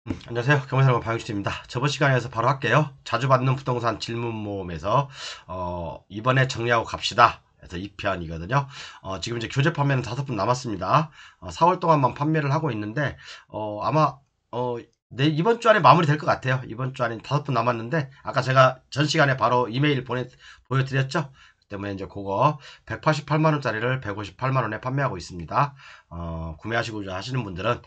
안녕하세요. 경매사건 박영식입니다. 저번 시간에서 바로 할게요. 자주 받는 부동산 질문 모음에서 이번에 정리하고 갑시다. 그래서 2편이거든요. 지금 이제 교재 판매는 5분 남았습니다. 4월 동안만 판매를 하고 있는데 아마 이번 주 안에 마무리 될 것 같아요. 이번 주 안에 5분 남았는데 아까 제가 전 시간에 바로 이메일 보여드렸죠. 때문에 이제 그거 188만 원짜리를 158만 원에 판매하고 있습니다. 구매하시고자 하시는 분들은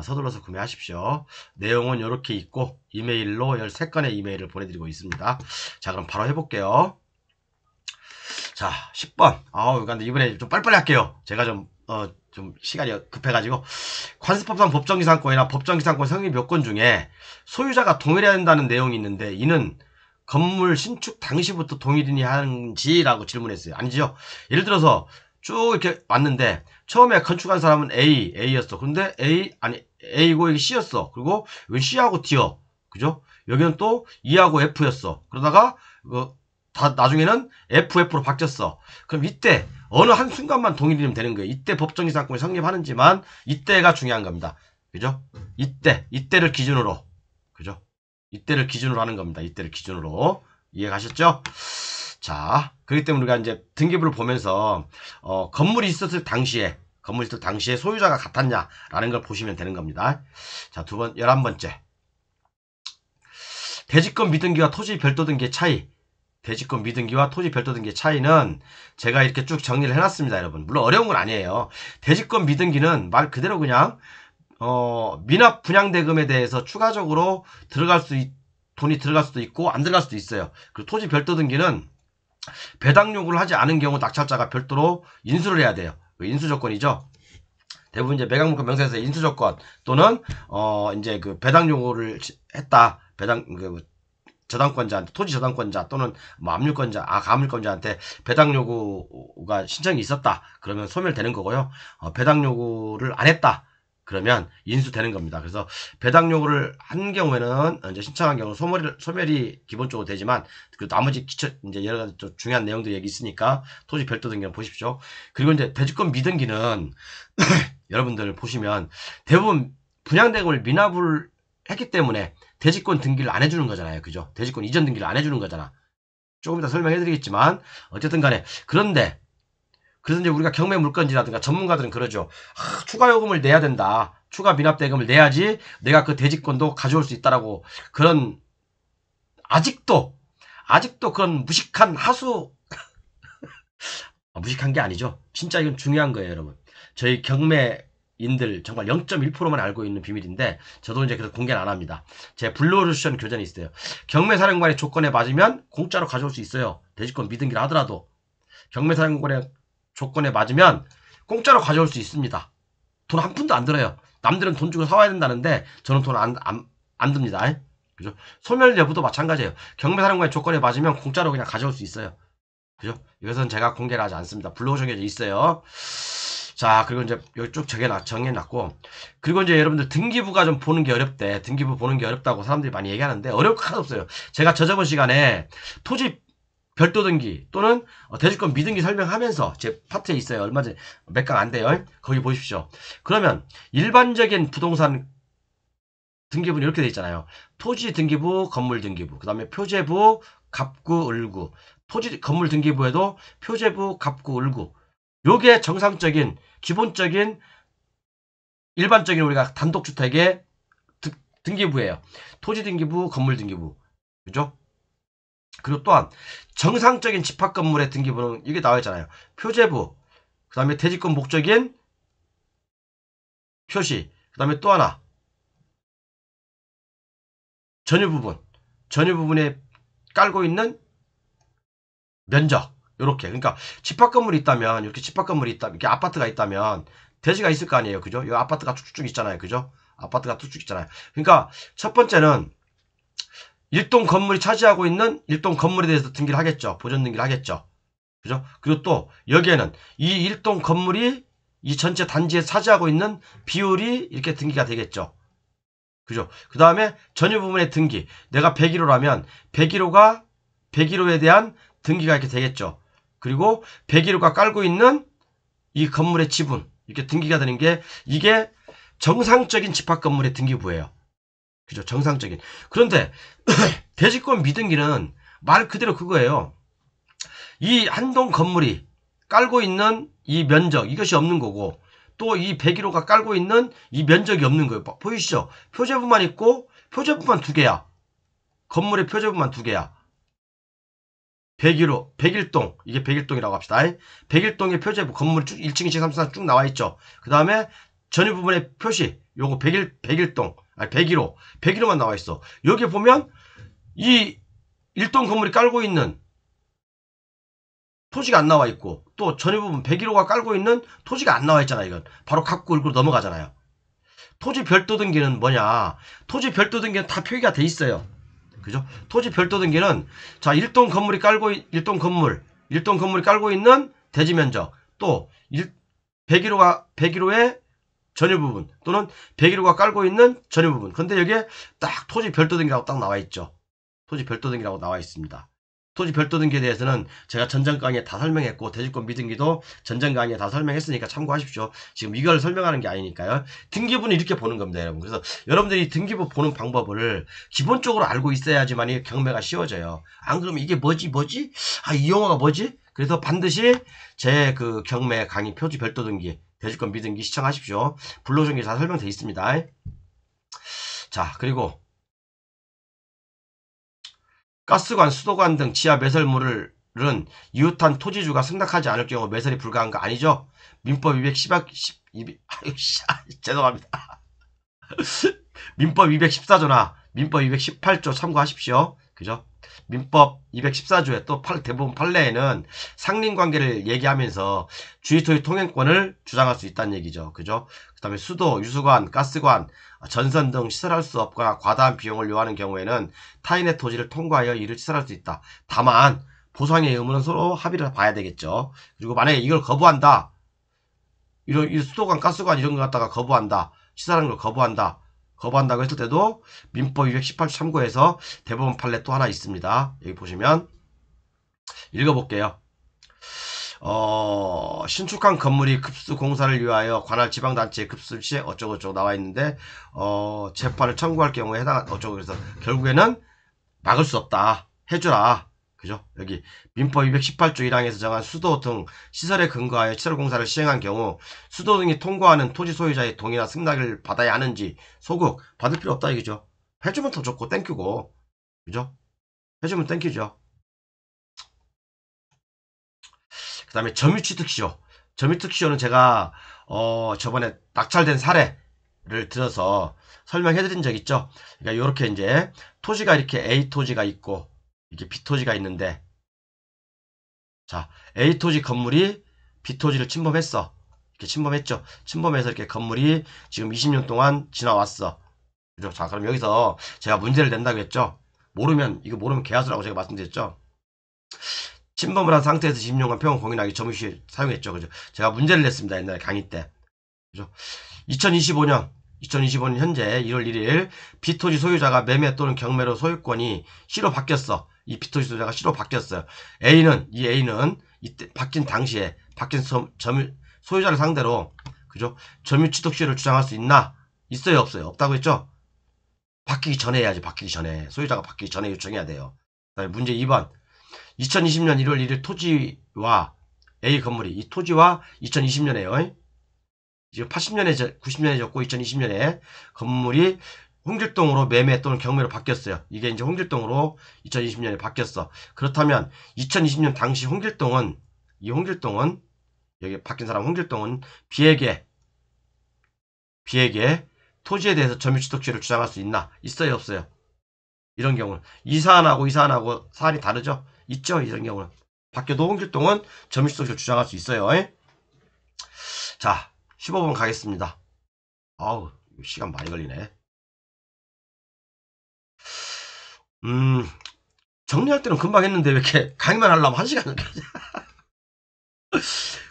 서둘러서 구매하십시오. 내용은 이렇게 있고 이메일로 13건의 이메일을 보내드리고 있습니다. 자, 그럼 바로 해볼게요. 자, 10번. 근데 이번에 좀 빨리빨리 할게요. 제가 좀 시간이 급해가지고 관습법상 법정기상권이나 법정기상권 성립 요건 중에 소유자가 동일해야 된다는 내용이 있는데 이는 건물 신축 당시부터 동일이니 하는지라고 질문했어요. 아니죠. 예를 들어서 쭉 이렇게 왔는데 처음에 건축한 사람은 A였어. 근데 A고 여기 C였어. 그리고 여기 C하고 D요. 그죠? 여기는 또 E하고 F였어. 그러다가 나중에는 FF로 바뀌었어. 그럼 이때 어느 한순간만 동일이면 되는 거예요. 이때 법정이상권이 성립하는지만 이때가 중요한 겁니다. 그죠? 이때를 기준으로. 그죠? 이때를 기준으로 하는 겁니다. 이때를 기준으로. 이해 가셨죠? 자, 그렇기 때문에 우리가 이제 등기부를 보면서 건물이 있었을 당시에 소유자가 같았냐라는 걸 보시면 되는 겁니다. 자, 11번째. 대지권 미등기와 토지 별도 등기의 차이. 대지권 미등기와 토지 별도 등기의 차이는 제가 이렇게 쭉 정리를 해놨습니다, 여러분. 물론 어려운 건 아니에요. 대지권 미등기는 말 그대로 그냥 미납 분양대금에 대해서 추가적으로 돈이 들어갈 수도 있고 안 들어갈 수도 있어요. 그리고 토지 별도 등기는 배당 요구를 하지 않은 경우 낙찰자가 별도로 인수를 해야 돼요. 인수조건이죠. 대부분 이제 매각물권 명세에서 인수조건 또는 이제 그 배당 요구를 했다. 저당권자한테 토지 저당권자 또는 뭐 압류권자 가압류권자한테 배당 요구가 신청이 있었다. 그러면 소멸되는 거고요. 배당 요구를 안 했다. 그러면 인수되는 겁니다. 그래서 배당 요구를 한 경우에는 이제 신청한 경우 소멸이 기본적으로 되지만 그 나머지 이제 여러 가지 또 중요한 내용들이 여기 있으니까 토지 별도 등기를 보십시오. 그리고 이제 대지권 미등기는 여러분들 보시면 대부분 분양대금을 미납을 했기 때문에 대지권 등기를 안 해주는 거잖아요. 그죠? 대지권 이전 등기를 안 해주는 거잖아. 조금 이따 설명해드리겠지만 어쨌든 간에 그래서 이제 우리가 경매 물건지라든가 전문가들은 그러죠. 추가 요금을 내야 된다. 추가 미납 대금을 내야지 내가 그 대지권도 가져올 수 있다라고 그런 아직도 그런 무식한 무식한 게 아니죠. 진짜 이건 중요한 거예요, 여러분. 저희 경매인들 정말 0.1%만 알고 있는 비밀인데 저도 이제 그래서 공개는 안 합니다. 제 블루오션 교전이 있어요. 경매사령관의 조건에 맞으면 공짜로 가져올 수 있어요. 대지권 미등기를 하더라도 경매사령관의 조건에 맞으면 공짜로 가져올 수 있습니다. 돈 한 푼도 안 들어요. 남들은 돈 주고 사와야 된다는데 저는 돈 안 듭니다. 그죠? 소멸 여부도 마찬가지예요. 경매사령관의 조건에 맞으면 공짜로 그냥 가져올 수 있어요. 그죠? 이것은 제가 공개를 하지 않습니다. 블로그에 있어요. 자, 그리고 이제 여기 쭉 정해놨고, 그리고 이제 여러분들 등기부가 좀 보는 게 어렵대. 등기부 보는 게 어렵다고 사람들이 많이 얘기하는데, 어려울 거 하나도 없어요. 제가 저번 시간에 토지 별도 등기 또는 대지권 미등기 설명하면서 제 파트에 있어요. 얼마 전에 몇 강 안 돼요. 거기 보십시오. 그러면 일반적인 부동산 등기부는 이렇게 돼 있잖아요. 토지 등기부, 건물 등기부, 그 다음에 표제부, 갑구, 을구. 건물 등기부에도 표제부, 갑구, 을구. 요게 정상적인, 기본적인, 일반적인 우리가 단독주택의 등기부예요. 토지 등기부, 건물 등기부. 그죠? 그리고 또한 정상적인 집합건물의 등기부는 이게 나와 있잖아요. 표제부, 그 다음에 대지권 목적인 표시, 그 다음에 또 하나 전유 부분에 깔고 있는 면적, 요렇게. 그러니까 집합건물이 있다면 이렇게 아파트가 있다면 대지가 있을 거 아니에요. 그죠? 이 아파트가 쭉쭉 있잖아요. 그죠? 아파트가 쭉쭉 있잖아요. 그러니까 첫 번째는 일동 건물이 차지하고 있는 일동 건물에 대해서 등기를 하겠죠. 보존 등기를 하겠죠. 그죠? 그리고 또 여기에는 이 일동 건물이 이 전체 단지에 차지하고 있는 비율이 이렇게 등기가 되겠죠. 그죠? 그 다음에 전유 부분의 등기. 내가 101호라면 101호에 대한 등기가 이렇게 되겠죠. 그리고 101호가 깔고 있는 이 건물의 지분. 이렇게 등기가 되는 게 이게 정상적인 집합건물의 등기부예요. 그죠? 정상적인. 그런데 대지권 미등기는 말 그대로 그거예요. 이 한동 건물이 깔고 있는 이 면적, 이것이 없는 거고, 또 이 101호가 깔고 있는 이 면적이 없는 거예요. 보이시죠? 표제부만 있고, 표제부만 2개야. 건물의 표제부만 2개야. 101호, 101동, 이게 101동이라고 합시다. 101동의 표제부, 건물이 쭉 1층, 2층, 3층, 4층 쭉 나와 있죠. 그 다음에 전유 부분의 표시, 요거 101동, 아니 101호, 101호만 나와 있어. 여기 보면 이 1동 건물이 깔고 있는 토지가 안 나와 있고, 또 전유 부분 101호가 깔고 있는 토지가 안 나와 있잖아. 이건 바로 갖고 읽고 넘어가잖아요. 토지 별도 등기는 뭐냐? 토지 별도 등기는 다 표기가 돼 있어요. 그죠? 토지 별도 등기는 자, 1동 건물이 깔고 1동 건물이 깔고 있는 대지 면적, 또 101호의 전유 부분, 또는 101호가 깔고 있는 전유 부분. 근데 여기에 딱 토지 별도 등기라고 딱 나와 있죠. 토지 별도 등기라고 나와 있습니다. 토지 별도 등기에 대해서는 제가 전전 강의에 다 설명했고, 대지권 미등기도 전전 강의에 다 설명했으니까 참고하십시오. 지금 이걸 설명하는 게 아니니까요. 등기부는 이렇게 보는 겁니다, 여러분. 그래서 여러분들이 등기부 보는 방법을 기본적으로 알고 있어야지만 경매가 쉬워져요. 안 그러면 이게 뭐지? 아, 이 용어가 뭐지? 그래서 반드시 제 그 경매 강의 표지 별도 등기, 대지권 미등기 시청하십시오. 불러준 게 다 설명되어 있습니다. 자, 그리고 가스관, 수도관 등 지하 매설물은 이웃한 토지주가 승낙하지 않을 경우 매설이 불가한 거 아니죠? 민법 210, 죄송합니다. 민법 214조나 민법 218조 참고하십시오. 그죠? 민법 214조에 또 대부분 판례에는 상린관계를 얘기하면서 주의소유 통행권을 주장할 수 있다는 얘기죠. 그죠? 그 다음에 수도, 유수관, 가스관, 전선 등 시설할 수 없거나 과다한 비용을 요하는 경우에는 타인의 토지를 통과하여 이를 시설할 수 있다. 다만 보상의 의무는 서로 합의를 봐야 되겠죠. 그리고 만약에 이걸 거부한다. 이 수도관, 가스관 이런 거 갖다가 거부한다. 시설하는 걸 거부한다고 했을 때도 민법 218조 참고해서 대법원 판례 또 하나 있습니다. 여기 보시면 읽어볼게요. 신축한 건물이 급수 공사를 위하여 관할 지방단체에 급수를 시에 어쩌고저쩌고 나와 있는데 재판을 청구할 경우에 해당 어쩌고 그래서 결국에는 막을 수 없다. 해주라. 그죠? 여기 민법 218조 1항에서 정한 수도 등 시설에 근거하여 시설 공사를 시행한 경우 수도 등이 통과하는 토지 소유자의 동의나 승낙을 받아야 하는지 소극 받을 필요 없다 이거죠. 해주면 더 좋고 땡큐고 그죠? 해주면 땡큐죠. 그 다음에 점유취득시효. 점유취득시효는 제가 저번에 낙찰된 사례를 들어서 설명해드린 적 있죠. 그러니까 이렇게 이제 토지가 이렇게 A 토지가 있고 이렇게 B 토지가 있는데, 자 A 토지 건물이 B 토지를 침범했어. 이렇게 침범했죠. 침범해서 이렇게 건물이 지금 20년 동안 지나왔어. 그죠? 자 그럼 여기서 제가 문제를 낸다고 했죠. 이거 모르면 개하수라고 제가 말씀드렸죠. 침범을 한 상태에서 20년간 평온 공인하기 점유시 사용했죠. 그죠? 제가 문제를 냈습니다. 옛날에 강의 때. 그죠? 2025년 현재 1월 1일 B토지 소유자가 매매 또는 경매로 소유권이 C로 바뀌었어. 이 B토지 소유자가 C로 바뀌었어요. A는 이때 바뀐 당시에 바뀐 소유자를 상대로 그죠? 점유취득시효를 주장할 수 있나? 있어요, 없어요? 없다고 했죠? 바뀌기 전에 해야지. 바뀌기 전에. 소유자가 바뀌기 전에 요청해야 돼요. 그다음에 문제 2번. 2020년 1월 1일 토지와 A 건물이 이 토지와 2020년에요. 지금 80년에 90년에 졌고 2020년에 건물이 홍길동으로 매매 또는 경매로 바뀌었어요. 이게 이제 홍길동으로 2020년에 바뀌었어. 그렇다면 2020년 당시 홍길동은 여기 바뀐 사람 홍길동은 B에게 토지에 대해서 점유취득시효를 주장할 수 있나? 있어요, 없어요? 이런 경우는 이 사안하고 사안이 다르죠? 있죠, 이런 경우는. 바뀌어도 홍길동은 점유취득시효를 주장할 수 있어요. 자, 15번 가겠습니다. 아우, 시간 많이 걸리네. 정리할 때는 금방 했는데 왜 이렇게 강의만 하려면 1시간을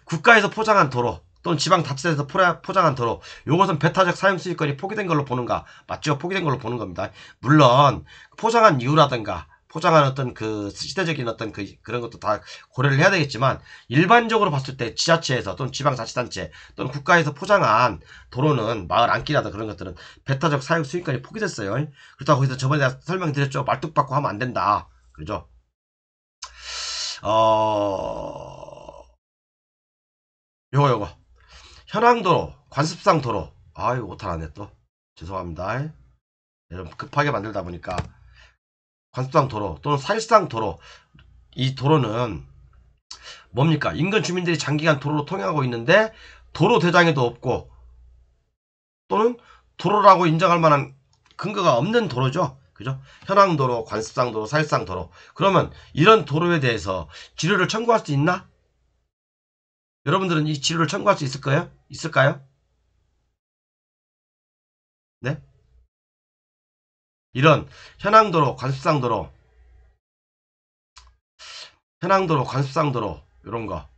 국가에서 포장한 도로 또는 지방자치에서 포장한 도로, 요것은 배타적 사용수익권이 포기된 걸로 보는가? 맞죠? 포기된 걸로 보는 겁니다. 물론 포장한 이유라든가 포장하는 어떤 그 시대적인 어떤 그런 것도 다 고려를 해야 되겠지만, 일반적으로 봤을 때 지자체에서 또는 지방자치단체 또는 국가에서 포장한 도로는 마을 안길이라든 그런 것들은 배타적 사용 수익권이 포기됐어요. 그렇다고 거기서 저번에 내가 설명드렸죠. 말뚝박고 하면 안 된다. 그죠? 요거 현황도로, 관습상 도로. 아유, 오탈하네 또. 죄송합니다. 여러분 급하게 만들다 보니까. 관습상 도로 또는 사실상 도로, 이 도로는 뭡니까? 인근 주민들이 장기간 도로로 통행하고 있는데 도로 대장에도 없고 또는 도로라고 인정할 만한 근거가 없는 도로죠. 그죠? 현황도로, 관습상도로, 사실상도로. 그러면 이런 도로에 대해서 지료를 청구할 수 있나? 여러분들은 이 지료를 청구할 수 있을까요? 있을까요? 네? 이런 현황도로, 관습상도로, 현황도로, 관습상도로 이런 거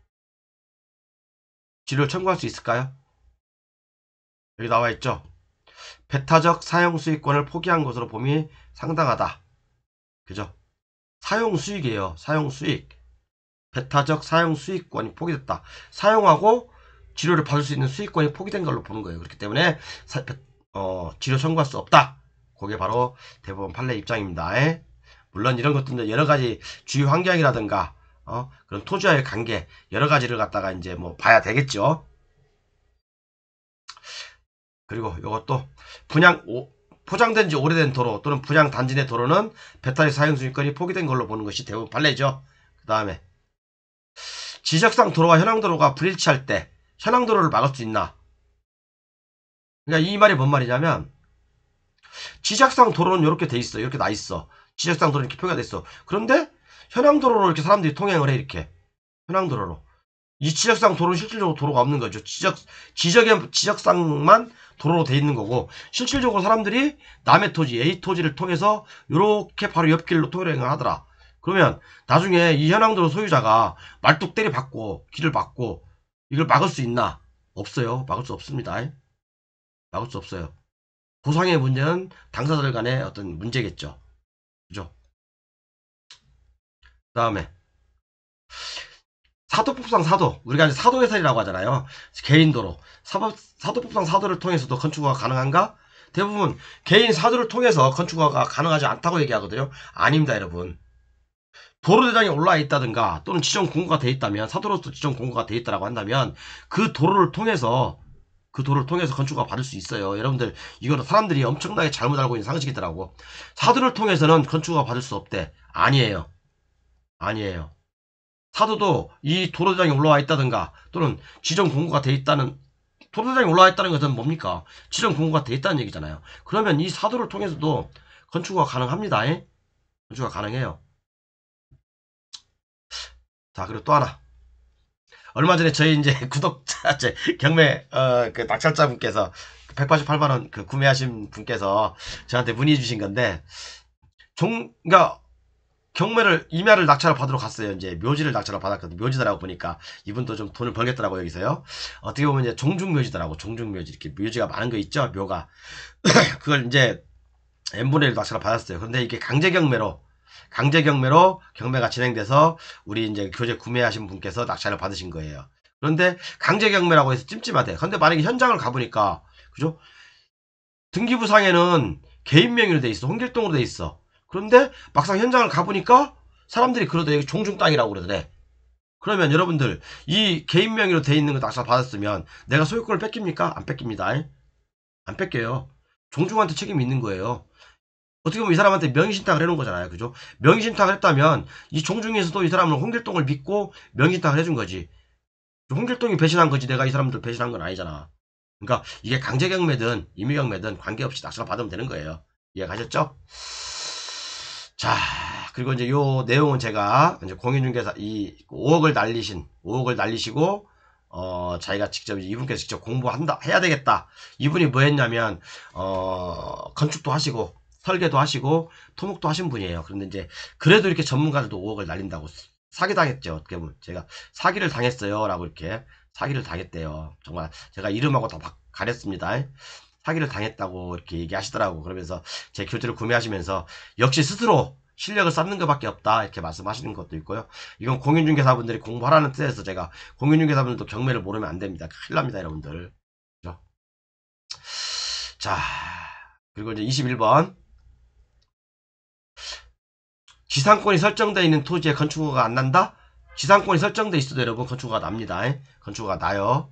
지료를 청구할 수 있을까요? 여기 나와 있죠. 배타적 사용 수익권을 포기한 것으로 봄이 상당하다. 그죠? 사용 수익이에요. 사용 수익. 배타적 사용 수익권이 포기됐다. 사용하고 치료를 받을 수 있는 수익권이 포기된 걸로 보는 거예요. 그렇기 때문에 치료 청구할 수 없다. 그게 바로 대법원 판례 입장입니다. 물론 이런 것들은 여러 가지 주위 환경이라든가 그런 토지와의 관계 여러 가지를 갖다가 이제 뭐 봐야 되겠죠. 그리고 이것도 포장된 지 오래된 도로 또는 분양 단지 내 도로는 배터리 사용 수익권이 포기된 걸로 보는 것이 대부분 판례죠. 그 다음에 지적상 도로와 현황도로가 불일치할 때 현황도로를 막을 수 있나? 그러니까 이 말이 뭔 말이냐면 지적상 도로는 이렇게 돼 있어. 이렇게 나 있어. 지적상 도로는 이렇게 표기가 돼 있어. 그런데 현황도로로 이렇게 사람들이 통행을 해. 이렇게 현황도로로. 이 지적상 도로는 실질적으로 도로가 없는 거죠. 지적상만 도로로 돼 있는 거고 실질적으로 사람들이 남의 토지, A 토지를 통해서 이렇게 바로 옆길로 통행을 하더라. 그러면 나중에 이 현황도로 소유자가 말뚝대리 받고 길을 막고 이걸 막을 수 있나? 없어요. 막을 수 없습니다. 막을 수 없어요. 보상의 문제는 당사자들 간의 어떤 문제겠죠. 그죠? 그 다음에 사도법상 사도, 우리가 이제 사도해설이라고 하잖아요. 개인도로. 사도법상 사도를 통해서도 건축허가 가능한가? 대부분 개인 사도를 통해서 건축허가 가능하지 않다고 얘기하거든요. 아닙니다, 여러분. 도로대장에 올라와 있다든가 또는 지정 공고가 돼 있다면, 사도로서 지정 공고가 돼 있다라고 한다면 그 도로를 통해서 건축허가 받을 수 있어요. 여러분들 이거는 사람들이 엄청나게 잘못 알고 있는 상식이더라고. 사도를 통해서는 건축허가 받을 수 없대. 아니에요. 아니에요. 사도도 이 도로대장에 올라와 있다든가 또는 지정 공고가 돼 있다는, 도로대장에 올라와 있다는 것은 뭡니까? 지정 공고가 돼 있다는 얘기잖아요. 그러면 이 사도를 통해서도 건축허가 가능합니다. 건축허가 가능해요. 자, 그리고 또 하나. 얼마 전에 저희 이제 구독자, 경매, 그 낙찰자 분께서 188만원 그 구매하신 분께서 저한테 문의 주신 건데, 그니까, 임야를 낙찰을 받으러 갔어요. 이제 묘지를 낙찰을 받았거든요. 묘지더라고 보니까 이분도 좀 돈을 벌겠더라고 여기서요. 어떻게 보면 이제 종중묘지더라고. 종중묘지 이렇게 묘지가 많은 거 있죠. 묘가 그걸 이제 n분의 1 낙찰을 받았어요. 근데 이게 강제경매로 경매가 진행돼서 우리 이제 교재 구매하신 분께서 낙찰을 받으신 거예요. 그런데 강제경매라고 해서 찜찜하대. 근데 만약에 현장을 가보니까 그죠? 등기부상에는 개인 명의로 돼 있어. 홍길동으로 돼 있어. 그런데 막상 현장을 가보니까 사람들이 그러더래. 여기 종중 땅이라고 그러더래. 그러면 여러분들 이 개인 명의로 돼 있는 거 낙찰 받았으면 내가 소유권을 뺏깁니까? 안 뺏깁니다. 안 뺏겨요. 종중한테 책임이 있는 거예요. 어떻게 보면 이 사람한테 명의신탁을 해놓은 거잖아요. 그죠? 명의신탁을 했다면 이 종중에서도 이 사람은 홍길동을 믿고 명의신탁을 해준 거지. 홍길동이 배신한 거지 내가 이 사람들 배신한 건 아니잖아. 그러니까 이게 강제경매든 임의경매든 관계없이 낙찰을 받으면 되는 거예요. 이해가셨죠? 자, 그리고 이제 요 내용은 제가 이제 공인중개사 이 5억을 날리시고 자기가 직접 이분께서 직접 해야 되겠다. 이분이 뭐 했냐면 건축도 하시고 설계도 하시고 토목도 하신 분이에요. 그런데 이제 그래도 이렇게 전문가들도 5억을 날린다고 사기당했죠. 어떻게 보면 제가 사기를 당했어요 라고 이렇게 사기를 당했대요. 정말 제가 이름하고 다 가렸습니다. 사기를 당했다고 이렇게 얘기하시더라고. 그러면서 제 교재를 구매하시면서 역시 스스로 실력을 쌓는 것밖에 없다 이렇게 말씀하시는 것도 있고요. 이건 공인중개사분들이 공부하라는 뜻에서 제가 공인중개사분들도 경매를 모르면 안 됩니다. 큰일 납니다 여러분들. 그죠? 자 그리고 이제 21번 지상권이 설정되어 있는 토지에 건축허가가 안 난다? 지상권이 설정되어 있어도 여러분 건축허가 납니다. 건축허가 나요.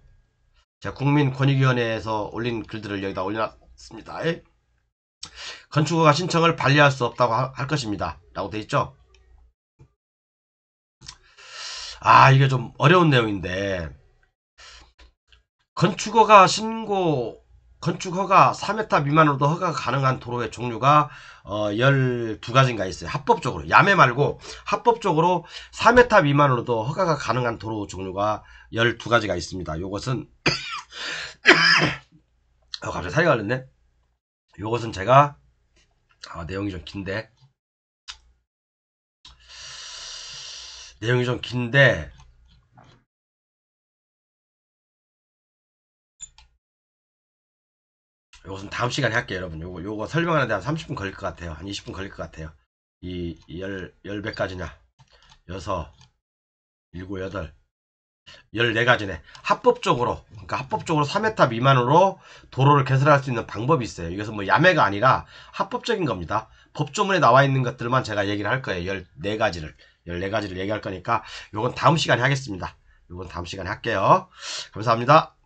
제가 국민권익위원회에서 올린 글들을 여기다 올려놨습니다. 건축허가 신청을 반려할 수 없다고 할 것입니다. 라고 돼 있죠? 아 이게 좀 어려운 내용인데 건축허가 3m 미만으로도 허가가 가능한 도로의 종류가 12가지인가 있어요. 합법적으로. 야매 말고 합법적으로 4m 미만으로도 허가가 가능한 도로 종류가 12가지가 있습니다. 요것은 갑자기 사이가 걸렸네. 요것은 제가 내용이 좀 긴데 요것은 다음 시간에 할게요 여러분. 요거 설명하는데 한 30분 걸릴 것 같아요. 한 20분 걸릴 것 같아요. 이 몇 가지냐 6, 7, 8 14가지네. 합법적으로 그러니까 합법적으로 4m 미만으로 도로를 개설할 수 있는 방법이 있어요. 이것은 뭐 야매가 아니라 합법적인 겁니다. 법조문에 나와 있는 것들만 제가 얘기를 할 거예요. 14가지를 얘기할 거니까 요건 다음 시간에 하겠습니다. 요건 다음 시간에 할게요. 감사합니다.